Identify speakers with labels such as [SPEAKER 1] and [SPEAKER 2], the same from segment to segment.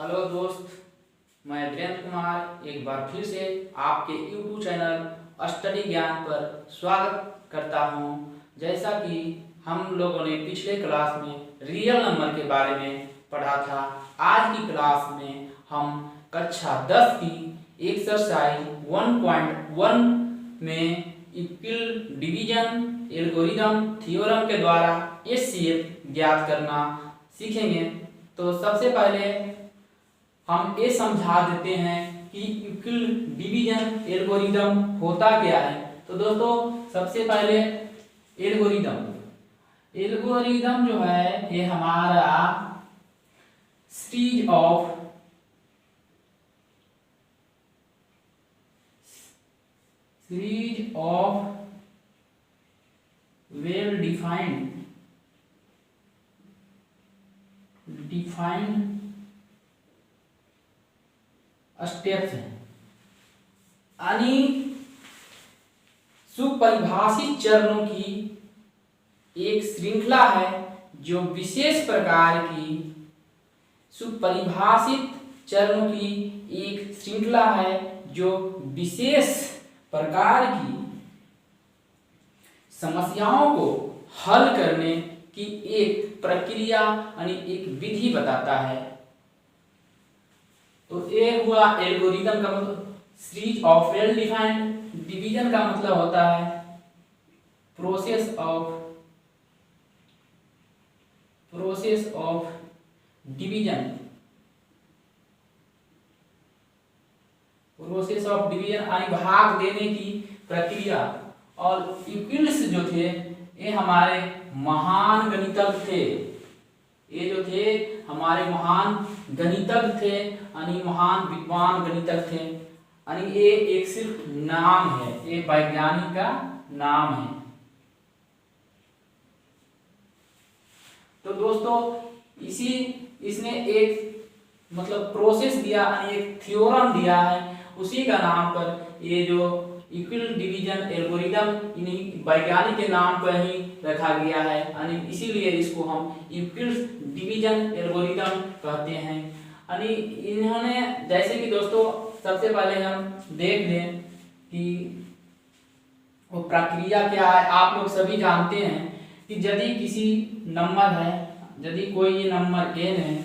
[SPEAKER 1] Hello दोस्त, मैं वीरेंद्र कुमार एक बार फिर से आपके YouTube चैनल स्टडी ज्ञान पर स्वागत करता हूं। जैसा कि हम लोगों ने पिछले क्लास में रियल नंबर के बारे में पढ़ा था, आज की क्लास में हम कक्षा 10 की एक्सरसाइज 1.1 में इक्वल डिवीजन एल्गोरिदम थ्योरम के द्वारा HCF ज्ञात करना सीखेंगे। तो सबसे पहले हम ये समझा देते हैं कि इक्वल डिवीजन एल्गोरिदम होता क्या है। तो दोस्तों, सबसे पहले एल्गोरिदम जो है ये हमारा series of well defined steps हैं, यानी सुपरिभाषित चरणों की एक श्रृंखला है जो विशेष प्रकार की सुपरिभाषित चरणों की एक श्रृंखला है जो विशेष प्रकार की समस्याओं को हल करने की एक प्रक्रिया यानी एक विधि बताता है। तो ये हुआ एल्गोरिदम का मतलब series of well defined. Division का मतलब होता है प्रोसेस ऑफ डिवीजन यानी भाग देने की प्रक्रिया। और इक्विल्स जो थे ये हमारे महान गणितज्ञ थे, ये जो थे हमारे महान गणितज्ञ थे यानी महान विद्वान गणितज्ञ थे। यानी ये एक सिर्फ नाम है, ये वैज्ञानिक का नाम है। तो दोस्तों, इसने एक मतलब प्रोसेस दिया यानी एक थ्योरम दिया है, उसी का नाम पर ये जो इक्वल डिवीजन एल्गोरिदम इन्हीं वैज्ञानिक के नाम पर ही रखा गया है, यानी इसीलिए इसको हम इक्वल डिवीजन एल्गोरिदम कहते हैं। यानी इन्होंने जैसे कि दोस्तों सबसे पहले हम देख लें कि वो प्रक्रिया क्या है। आप लोग सभी जानते हैं कि यदि किसी नंबर है, यदि कोई ये नंबर n है,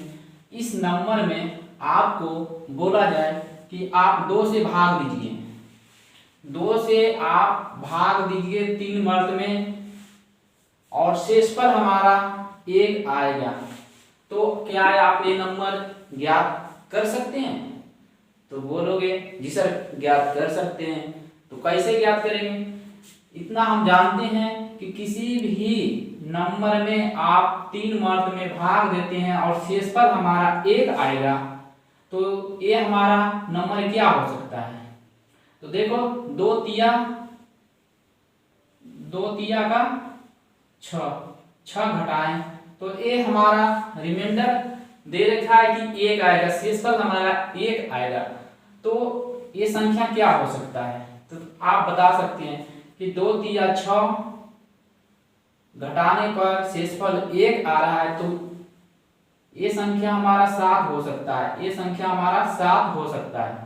[SPEAKER 1] इस नंबर में आपको बोला जाए कि आप 2 से भाग दीजिए, 2 से आप भाग दीजिए 3 मर्द में और शेषफल हमारा 1 आएगा। तो क्या आप ये नंबर ज्ञात कर सकते हैं? तो बोलोगे जी सर ज्ञात कर सकते हैं। तो कैसे ज्ञात करेंगे? इतना हम जानते हैं कि किसी भी नंबर में आप 3 मर्द में भाग देते हैं और शेषफल हमारा 1 आएगा, तो ये हमारा नंबर क्या हो सकता है? तो देखो 2 तिया का 6 घटाएं तो ये हमारा रिमाइंडर दे रखा है कि 1 आएगा, शेषफल हमारा 1 आएगा। तो ये संख्या क्या हो सकता है? तो आप बता सकते हैं कि 2 तिया 6 घटाने पर शेषफल 1 आ रहा है, तो ये संख्या हमारा 7 हो सकता है, ये संख्या हमारा 7 हो सकता है।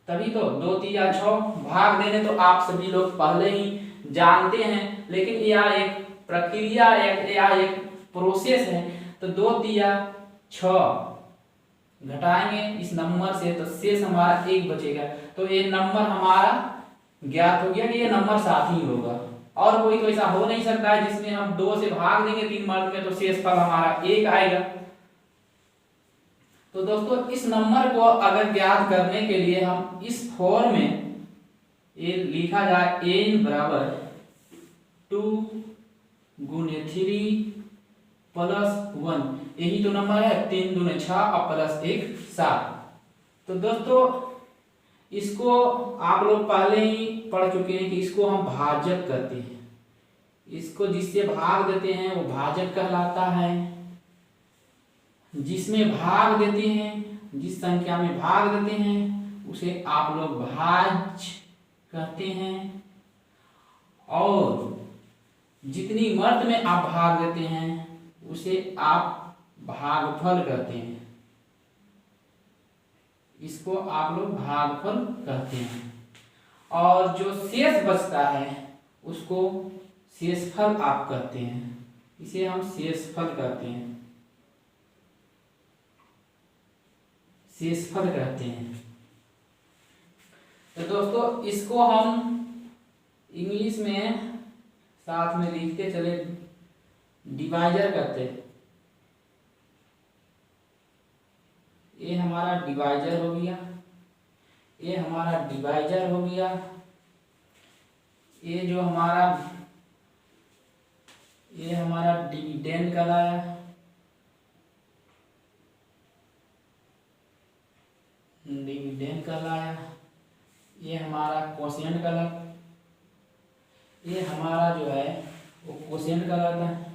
[SPEAKER 1] तभी तो 2 तिया 6 भाग देने तो आप सभी लोग पहले ही जानते हैं, लेकिन यह एक प्रक्रिया या एक प्रोसेस है। तो 2 तिया 6 घटाएंगे इस नंबर से तो शेष हमारा 1 बचेगा। तो ये नंबर हमारा ज्ञात हो गया कि ये नंबर 7 ही होगा। और कोई तो ऐसा हो नहीं सकता है जिसमें हम 2 से भाग देंगे 3 मर्द में तो शेषफल हमारा 1 आएगा। तो दोस्तों, इस नंबर को अगर ज्ञात करने के लिए हम इस फॉर्म में ये लिखा जाए n बराबर 2 गुणे 3 प्लस 1, यही तो नंबर है। 3 दूने 6 और प्लस 1 7। तो दोस्तों, इसको आप लोग पहले ही पढ़ चुके हैं कि इसको हम भाजक कहते हैं। इसको जिससे भाग देते हैं वो भाजक कहलाता है। जिसमें भाग देते हैं, जिस संख्या में भाग देते हैं उसे आप लोग भाज्य कहते हैं। और जितनी मर्द में आप भाग देते हैं उसे आप भागफल कहते हैं। इसको आप लोग भागफल कहते हैं। और जो शेष बचता है उसको शेषफल आप कहते हैं, इसे हम शेषफल कहते हैं, शेषफल कहते हैं। तो दोस्तों इसको हम इंग्लिश में साथ में लिखते चले, डिवाइजर कहते हैं। ये हमारा डिवाइजर हो गया, ये हमारा डिवाइजर हो गया, ये जो हमारा ये हमारा डिविडेंड कहलाया, डिविडेंड कहलाया, ये हमारा कोशेंट कहलाता, ये हमारा जो है वो कोशेंट कहलाता है।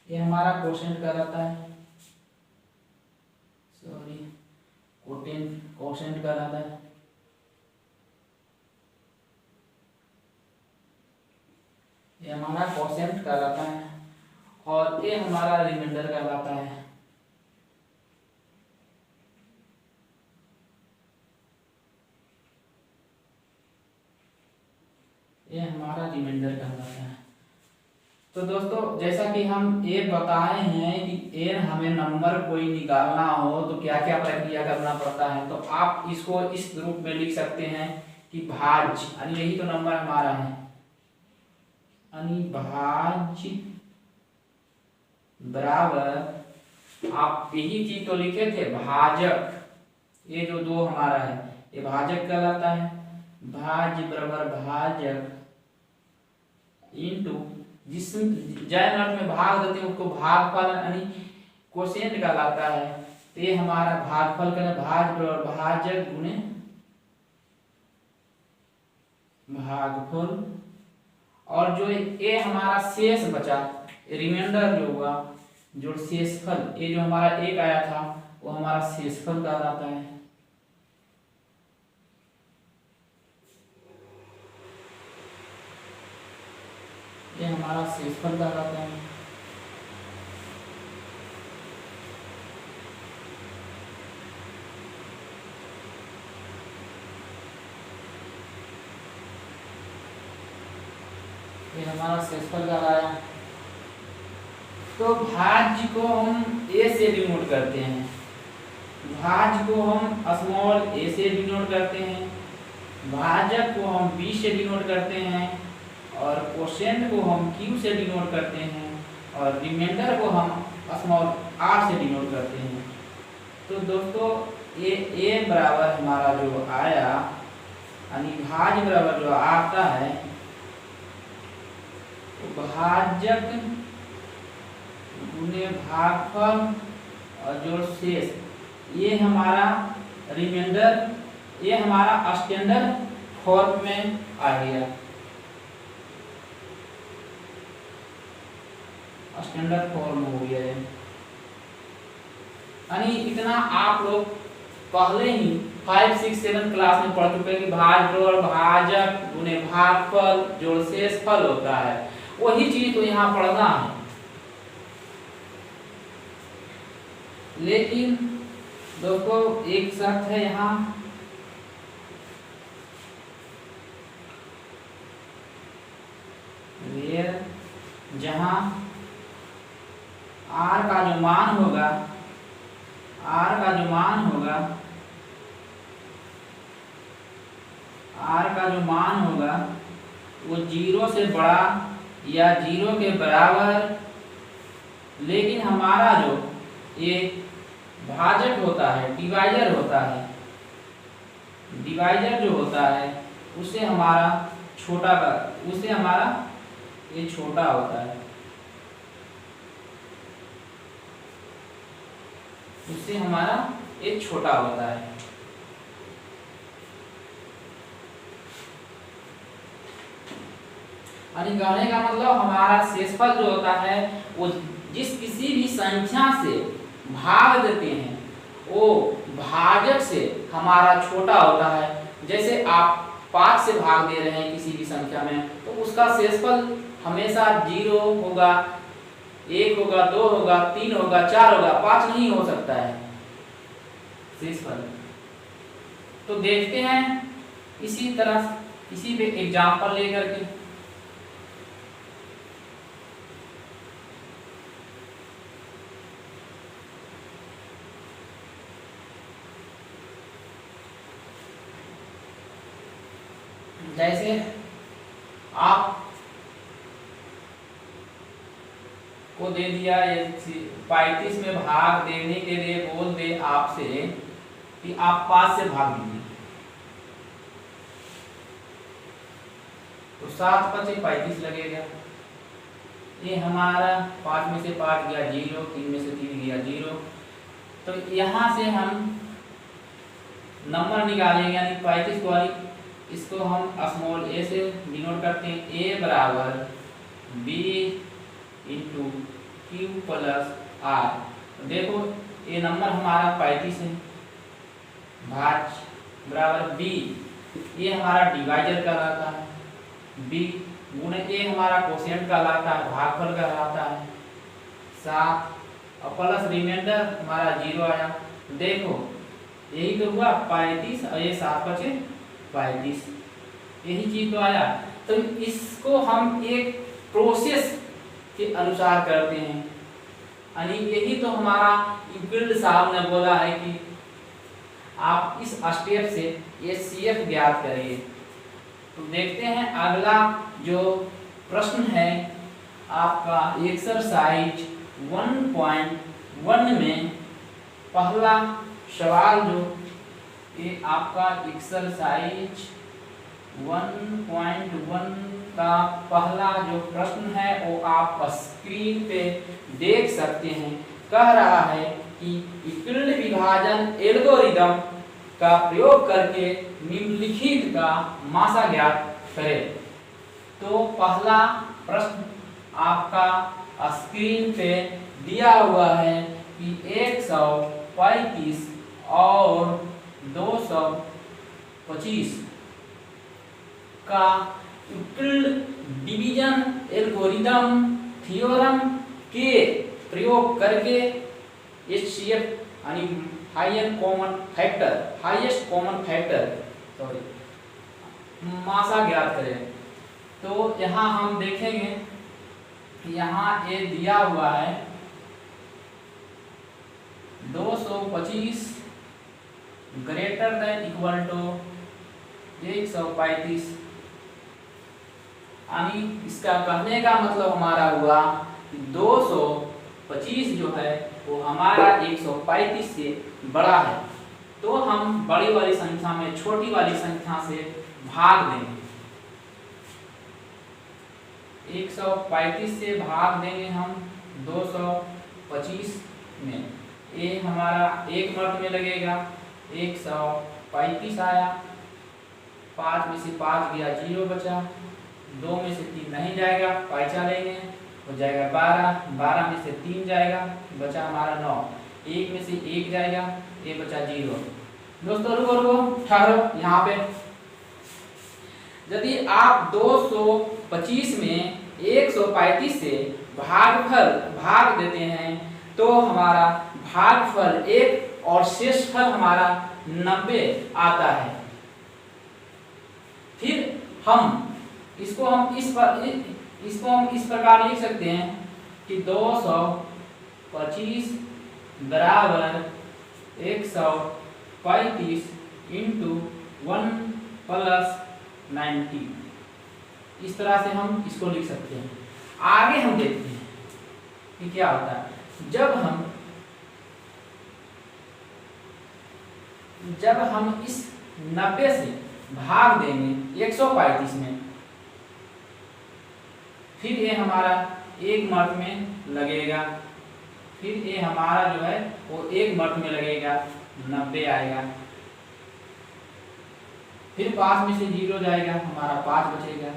[SPEAKER 1] ये हमारा कोशेंट कहलाता है, सॉरी कोशेंट कहलाता है। ये हमारा कोशेंट कहलाता है और ये हमारा रिमाइंडर कहलाता है। ये हमारा रिमाइंडर कहलाता है। तो दोस्तों जैसा कि हम ये बताए हैं कि एन हमें नंबर कोई निकालना हो तो क्या क्या प्रक्रिया करना पड़ता है, तो आप इसको इस रूप में लिख सकते हैं कि भाज्य, यानी यही तो नंबर हमारा है, अनिभाज्य बराबर आप यही चीज तो लिखे थे भाजक, ये जो दो हमारा है ये भाजक कहलाता है। भाज्य बराबर भाजक इंटू जिस जैन अर्थ में भाग देते हैं उसको भागफल यानी कोशेंट कहलाता है। तो ये हमारा भागफल का भाज्य बराबर भाजक गुणे भागफल, और जो ये हमारा शेष बचा रिमाइंडर जो हुआ जो शेषफल, ये जो हमारा एक आया था वो हमारा शेषफल कहलाता है। ये हमारा शेषफल कहलाता है। ये हमारा शेषफल कहलाया। तो भाज्य को हम ए से डिनोट करते हैं, भाज्य को हम स्मॉल ए से डिनोट करते हैं, भाजक को हम बी से डिनोट करते हैं, और कोशेंट को हम क्यू से डिनोट करते हैं, और रिमाइंडर को हम स्मॉल आर से डिनोट करते हैं। तो दोस्तों ये ए बराबर हमारा जो आया यानी भाज्य बराबर जो आता है तो भाजक गुणे भागफल और जो शेष, ये हमारा रिमाइंडर, ये हमारा स्टैंडर्ड फॉर्म में आ गया, स्टैंडर्ड फॉर्म हो गया है। यानी इतना आप लोग पहले ही 5, 6, 7 क्लास में पढ़ चुके हैं कि भाज्य और भाजक गुणे भागफल जोड़ शेषफल होता है, वही चीज तो यहाँ पढ़ना है। लेकिन दोस्तों एक शर्त है यहाँ, जहाँ r का जो मान होगा, r का जो मान होगा, r का जो मान होगा वो 0 से बड़ा या 0 के बराबर, लेकिन हमारा जो ये भाजक होता है, डिवाइजर होता है, डिवाइजर जो होता है उससे हमारा छोटा का, उससे हमारा ये छोटा होता है, उससे हमारा ये छोटा होता है। यानी कहने का मतलब हमारा शेषफल जो होता है वो जिस किसी भी संख्या से भाग देते हैं वो भाजक से हमारा छोटा होता है। जैसे आप 5 से भाग दे रहे हैं किसी भी संख्या में, तो उसका शेषफल हमेशा 0 होगा, 1 होगा, 2 होगा, 3 होगा, 4 होगा, 5 नहीं हो सकता है शेषफल। तो देखते हैं इसी तरह किसी भी एग्जाम्पल लेकर के। जैसे आप को दे दिया ये 35 में भाग देने के लिए बोल दे आपसे कि आप 5 से भाग दीजिए, तो 7 × 5 = 35 लगेगा। ये हमारा 5 में से 5 गया 0, 3 में से 3 गया 0। तो यहाँ से हम नंबर निकालेंगे, यानी 35 वाली इसको हम स्मॉल a से डिनोट करते हैं। a बराबर b × q + r। देखो ये नंबर हमारा 35 है, भाज बराबर b, ये हमारा डिवाइजर कहलाता है, b गुणे a हमारा कोशेंट कहलाता है, भागफल कहलाता है, 7 और प्लस रिमाइंडर हमारा 0 आया। देखो यही तो हुआ 35 और ये 7 × 35, यही चीज तो आया। तो इसको हम एक प्रोसेस के अनुसार करते हैं, यानी यही तो हमारा यूक्लिड साहब ने बोला है कि आप इस स्टेप से HCF ज्ञात करिए। तो देखते हैं अगला जो प्रश्न है आपका एक्सरसाइज 1.1 में पहला सवाल, जो ये आपका एक्सरसाइज 1.1 का पहला जो प्रश्न है वो आप स्क्रीन पे देख सकते हैं। कह रहा है कि यूक्लिड विभाजन एल्गोरिदम का प्रयोग करके निम्नलिखित का मासा ज्ञात करें। तो पहला प्रश्न आपका स्क्रीन पे दिया हुआ है कि 135 और 225 का यूक्लिड डिवीजन एल्गोरिदम थ्योरम के प्रयोग करके HCF यानी हाईएस्ट कॉमन फैक्टर मासा ज्ञात करें। तो यहाँ हम देखेंगे, यहाँ ये दिया हुआ है 225 ग्रेटर देन इक्वल टू 135, यानी इसका कहने का मतलब हमारा हुआ कि 225 जो है वो हमारा 135 से बड़ा है। तो हम बड़ी वाली संख्या में छोटी वाली संख्या से भाग देंगे, 135 से भाग देंगे हम 225 में। ये हमारा एक मर्द में लगेगा, 135 आया, 5 में से 5 गया 0 बचा, 2 में से 3 नहीं जाएगा, पैसा लेंगे हो जाएगा 12, 12 में से 3 जाएगा, बचा हमारा 9, 1 में से 1 जाएगा, ये बचा 0। दोस्तों रुको ठहरो यहाँ पे। यदि आप 225 में 135 से भाग देते हैं तो हमारा भागफल 1 और शेषफल हमारा 90 आता है। फिर इसको हम इस प्रकार लिख सकते हैं कि 225 बराबर 135 × 1 + 90, इस तरह से हम इसको लिख सकते हैं। आगे हम देखते हैं कि क्या होता है जब हम इस 90 से भाग देंगे 135 में, फिर ये हमारा एक मर्द में लगेगा, फिर ये हमारा जो है वो एक मर्द में लगेगा, 90 आएगा, फिर 5 में से 0 जाएगा, हमारा 5 बचेगा,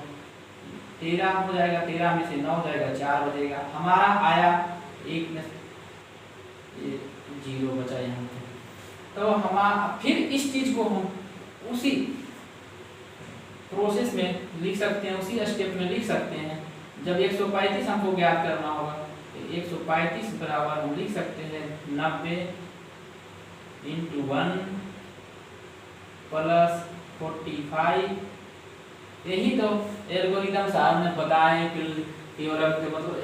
[SPEAKER 1] 13 हो जाएगा, 13 में से 9 जाएगा, 4 बचेगा, हमारा आया 1 में 0 बचा यहाँ पे। तो फिर इस चीज को हम उसी प्रोसेस में लिख सकते हैं, उसी स्टेप में लिख सकते हैं। जब 135 हमको ज्ञात करना होगा तो 135 बराबर हम लिख सकते हैं 90 × 1 + 45। यही तो एल्गोरिथम साहब ने बताया है कि थ्योरम के मतलब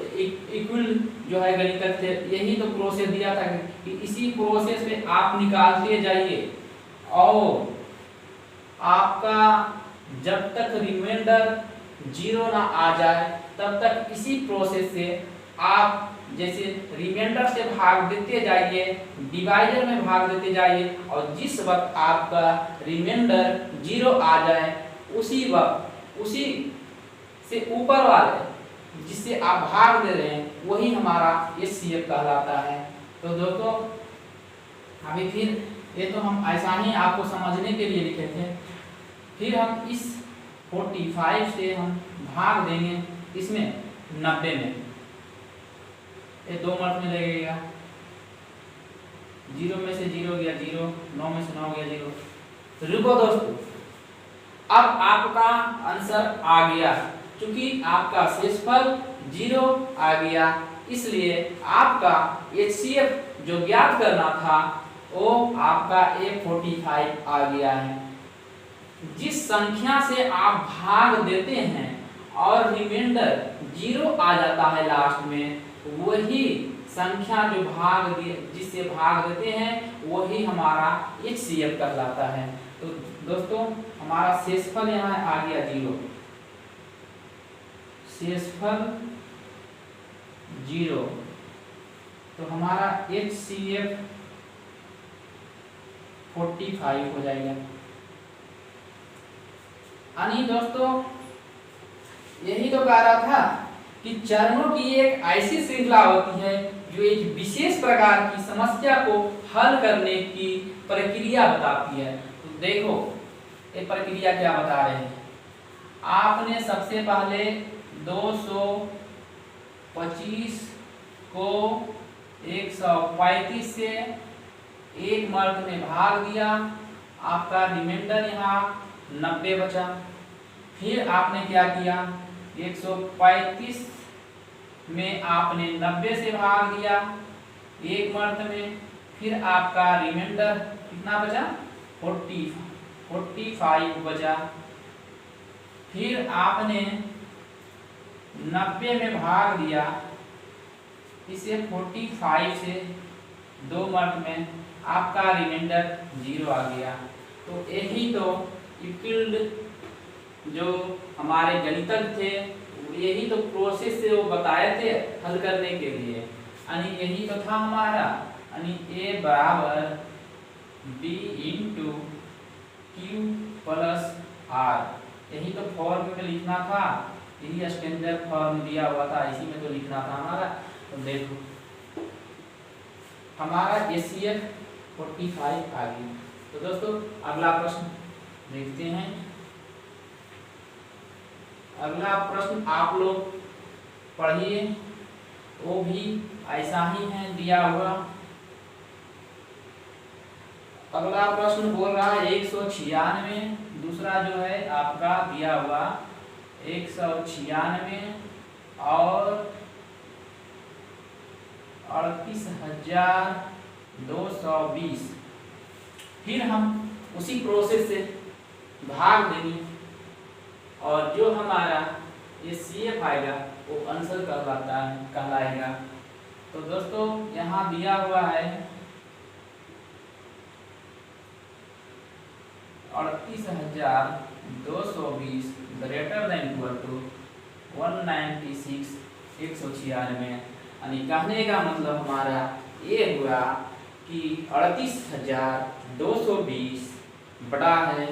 [SPEAKER 1] इक्वल जो है गणितज्ञ थे, यही तो प्रोसेस दिया था कि इसी प्रोसेस पे आप निकालते जाइए और आपका जब तक रिमाइंडर 0 ना आ जाए तब तक इसी प्रोसेस से आप जैसे रिमाइंडर से भाग देते जाइए, डिवाइडर में भाग देते जाइए, और जिस वक्त आपका रिमाइंडर 0 आ जाए उसी वक्त उसी से ऊपर वाले जिससे आप भाग दे रहे हैं वही हमारा HCF कहलाता है। तो दोस्तों अभी फिर ये तो हम ऐसा ही आपको समझने के लिए लिखे थे, फिर हम इस 45 से हम भाग देंगे इसमें 90 में, ये 2 मर्त में लगेगा, 0 में से 0 गया 0, 9 में से 9 गया 0। तो रुको दोस्तों, अब आपका आंसर आ गया, क्योंकि आपका शेषफल 0 आ गया, इसलिए आपका HCF जो ज्ञात करना था वो आपका 45 आ गया है। जिस संख्या से आप भाग देते हैं और रिमाइंडर 0 आ जाता है लास्ट में, वही संख्या जो जिससे भाग देते हैं वही हमारा HCF कहलाता है। तो दोस्तों हमारा शेषफल यहाँ आ गया 0, शेषफल 0, तो हमारा HCF 45 हो जाएगा। यानी दोस्तों यही तो कह रहा था कि चरणों की एक ऐसी श्रृंखला होती है जो एक विशेष प्रकार की समस्या को हल करने की प्रक्रिया बताती है। तो देखो ये प्रक्रिया क्या बता रहे हैं, आपने सबसे पहले 225 को 135 से एक मर्द में भाग दिया, आपका रिमाइंडर यहाँ 90 बचा। फिर आपने क्या किया, 135 में आपने 90 से भाग दिया एक मर्द में, फिर आपका रिमाइंडर कितना बचा, 45 बचा। फिर आपने 90 में भाग दिया इसे 45 से 2 मर्द में, आपका रिमाइंडर 0 आ गया। तो यही तो इक्विल्ड जो हमारे गणितज्ञ थे यही तो प्रोसेस से वो बताए थे हल करने के लिए, यानी यही तो था हमारा, यानी A बराबर B × Q + R, यही तो फॉर्म में लिखना था, यही स्टैंडर्ड फॉर्म दिया हुआ था, इसी में तो लिखना था हमारा। तो देखो हमारा HCF 45 आ गया। तो दोस्तों अगला प्रश्न देखते हैं। अगला प्रश्न आप लोग पढ़िए, वो भी ऐसा ही है दिया हुआ। अगला प्रश्न बोल रहा है 196, दूसरा जो है आपका दिया हुआ 196 और 38,220। फिर हम उसी प्रोसेस से भाग देंगे और जो हमारा HCF आएगा वो आंसर कहलाएगा। तो दोस्तों यहाँ दिया हुआ है 38,220 ग्रेटर देन इक्वल टू 196 196, यानी कहने का मतलब हमारा ये हुआ कि 38,220 बड़ा है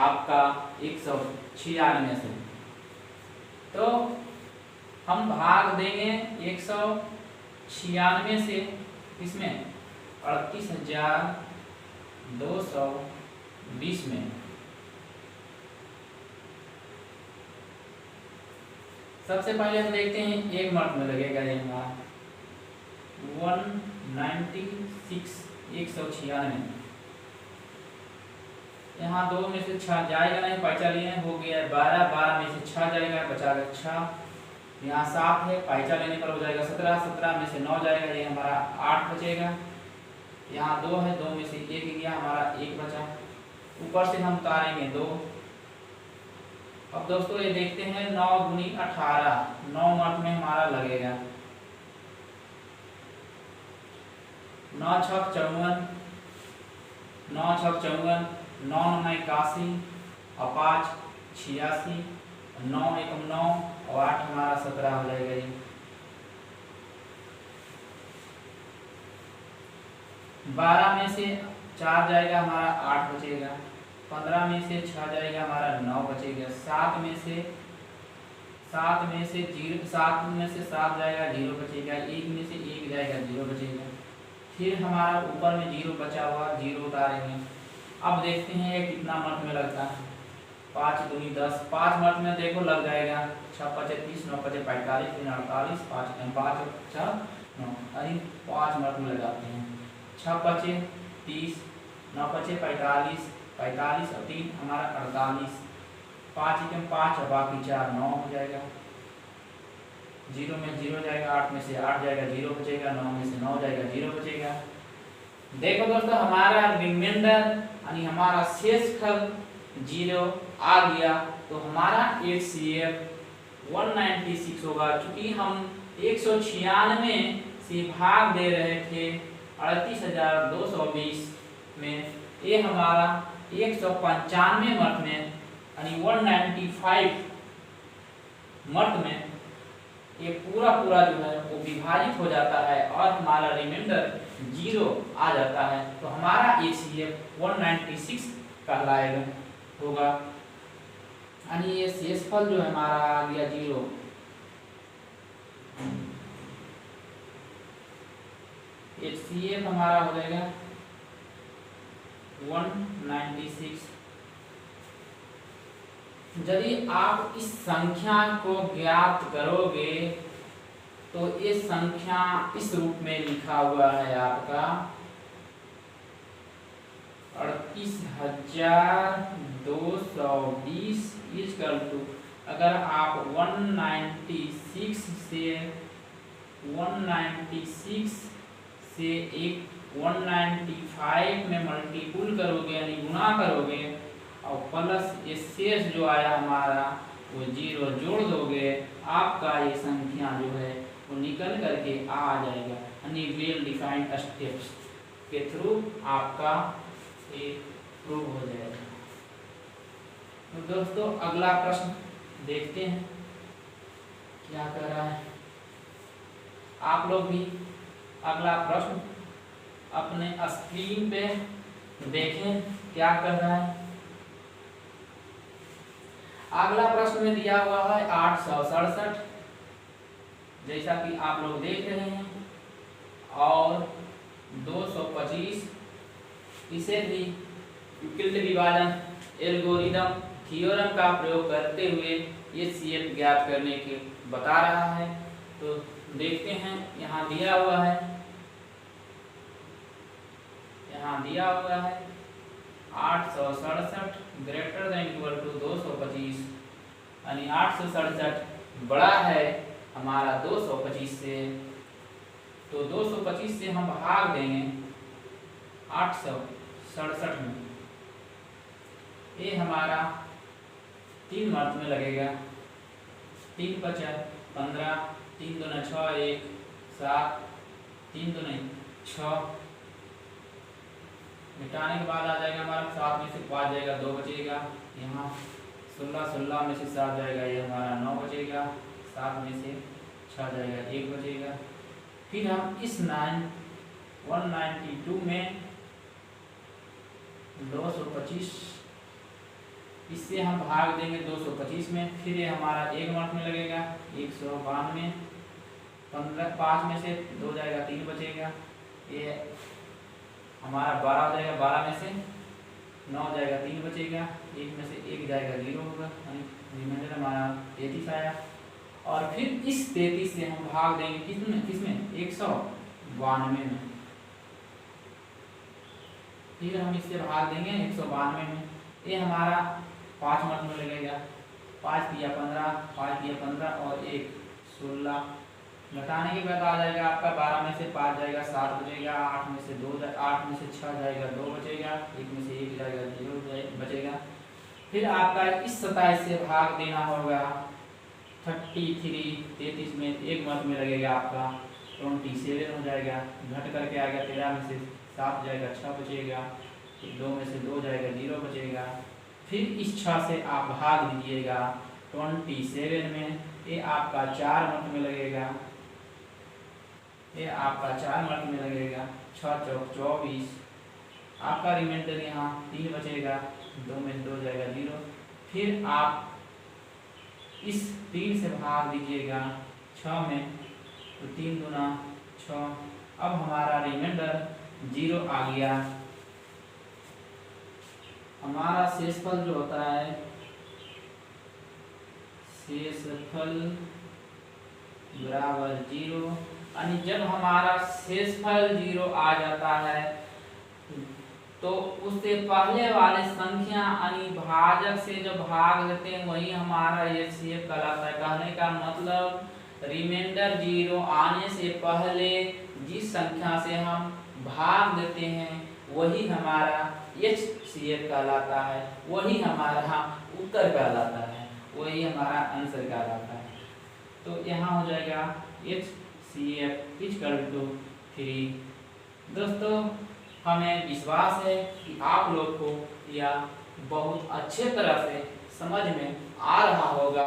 [SPEAKER 1] आपका 196 से। तो हम भाग देंगे 196 से इसमें 38,220 में। सबसे पहले हम देखते हैं एक मर्द में लगेगा ये हमारा 196 196। यहाँ 2 में से 6 जाएगा नहीं, पैसा लिए हो गया 12, 12 में से 6 जाएगा, बचा 6। यहाँ 7 है, पैसा लेने पर हो जाएगा 17, 17 में से 9 जाएगा, ये हमारा 8 बचेगा। यहाँ 2 है, 2 में से 1 गया, हमारा 1 बचा। ऊपर से हम उतारेंगे 2। अब दोस्तों ये देखते हैं 9 गुनी 18, 9 मत में हमारा लगेगा। 9 छक 54, 9 छक 54, 9 9 81 और 5 86, 9 1 9 और 8 हमारा 17 हो जाएगा। ये 12 में से 4 जाएगा, हमारा 8 बचेगा। 15 में से 6 जाएगा, हमारा 9 बचेगा। 7 में से 0, 7 में से 7 जाएगा, 0 बचेगा। 1 में से 1 जाएगा, 0 बचेगा। फिर हमारा ऊपर में 0 बचा हुआ, 0 उतारेंगे। अब देखते हैं ये कितना मत में लगता है। 5 दूनी 10, 5 मत में देखो लग जाएगा। 6 5 30, 9 5 45, 3 48, 5 5 6 9, अरे 5 मत में लगाते हैं। 6 5 30, 9 5 45, 45 और 3 हमारा 48, 5 1 5 और बाकी 4 9 हो जाएगा। 0 में 0 जाएगा, 8 में से 8 जाएगा, 0 बचेगा। 9 में से 9 जाएगा, 0 बचेगा। देखो दोस्तों हमारा रिमाइंडर यानी हमारा शेषफल 0 आ गया, तो हमारा HCF 196 होगा। क्योंकि हम 196 से भाग दे रहे थे 38,220 में, ये हमारा 195 मत में यानी 195 मत में ये पूरा जो है वो विभाजित हो जाता है और हमारा रिमाइंडर 0 आ जाता है। तो हमारा HCF 196 कहलाएगा होगा, यानी ये शेषफल जो है हमारा आ गया 0। HCF हमारा हो जाएगा 196। यदि आप इस संख्या को ज्ञात करोगे तो ये संख्या इस रूप में लिखा हुआ है आपका 38,220 इक्वल टू, अगर आप 196 से एक 195 में मल्टीपुल करोगे यानी गुणा करोगे और प्लस ये शेष जो आया हमारा वो 0 जोड़ दोगे, आपका ये संख्या जो है वो निकल करके आ जाएगा। यानी वेल डिफाइंड स्टेप्स के थ्रू आपका ये प्रूव हो जाएगा। तो दोस्तों अगला प्रश्न देखते हैं क्या कर रहा है। आप लोग भी अगला प्रश्न अपने स्क्रीन पे देखें क्या कर रहा है। अगला प्रश्न में दिया हुआ है 867, जैसा कि आप लोग देख रहे हैं, और 225। इसे भी यूक्लिड विभाजन एल्गोरिदम थ्योरम का प्रयोग करते हुए HCF ज्ञात करने के बता रहा है। तो देखते हैं, यहाँ दिया हुआ है 867 ग्रेटर देन इक्वल टू 225, यानी 867 बड़ा है हमारा 225 से। तो 225 से हम भाग देंगे 867 में, ये हमारा 3 मत में लगेगा। 3 5 15, 3 2 6 1 7, 3 2 6, मिटाने के बाद आ जाएगा हमारा 7 में से 5 जाएगा, 2 बचेगा। यहाँ 16 में से 7 जाएगा, ये हमारा 9 बचेगा। 7 में से 6 जाएगा, 1 बचेगा। फिर हम इस 192 में 225 इससे हम भाग देंगे 225 में, फिर ये हमारा 1 मत में लगेगा 192। 15 5 में से 2 जाएगा, 3 बचेगा। ये हमारा 12 हो जाएगा, 12 में से 9 जाएगा, 3 बचेगा। 1 में से 1 जाएगा, 0 होगा, रिमाइंडर हमारा 33 आया। और फिर इस 33 से हम भाग देंगे किसमें 192 में। फिर हम इससे भाग देंगे 192 में, ये हमारा 5 मिनट में लगेगा। 5 तिया 15, 5 तिया 15 और 1 16। घटाने के बाद आ जाएगा आपका 12 में से 5 जाएगा 7 बचेगा, 8 में से 2 8 में से 6 जाएगा 2 बचेगा, 1 में से 1 जाएगा 0 बचेगा। फिर आपका इस 27 से भाग देना होगा 33 में 1 मिनट में लगेगा आपका 27 हो जाएगा। घट करके आ गया 13 में से 7 जाएगा 6 बचेगा, 2 में से 2 जाएगा 0 बचेगा। फिर इस 6 से आप भाग दीजिएगा 27 में, ये आपका 4 मिनट में लगेगा। ये आपका 4 मिनट में लगेगा। 6 चौक 24, आपका रिमाइंडर यहाँ 3 बचेगा, 2 में 2 जाएगा 0। फिर आप इस 3 से भाग दीजिएगा 6 में, तो 3 दूना 6। अब हमारा रिमाइंडर 0 आ गया। हमारा शेषफल जो होता है, शेषफल बराबर 0, यानी जब हमारा शेषफल 0 आ जाता है तो उससे पहले वाले संख्या यानी भाजक से जो भाग देते हैं वही हमारा एचसीएफ कहलाता है। कहने का मतलब रिमाइंडर 0 आने से पहले जिस संख्या से हम भाग देते हैं वही हमारा एचसीएफ कहलाता है, वही हमारा उत्तर कहलाता है, वही हमारा आंसर कहलाता है। तो यहाँ हो जाएगा HCF = 3। दोस्तों, हमें विश्वास है कि आप लोग को यह बहुत अच्छे तरह से समझ में आ रहा होगा।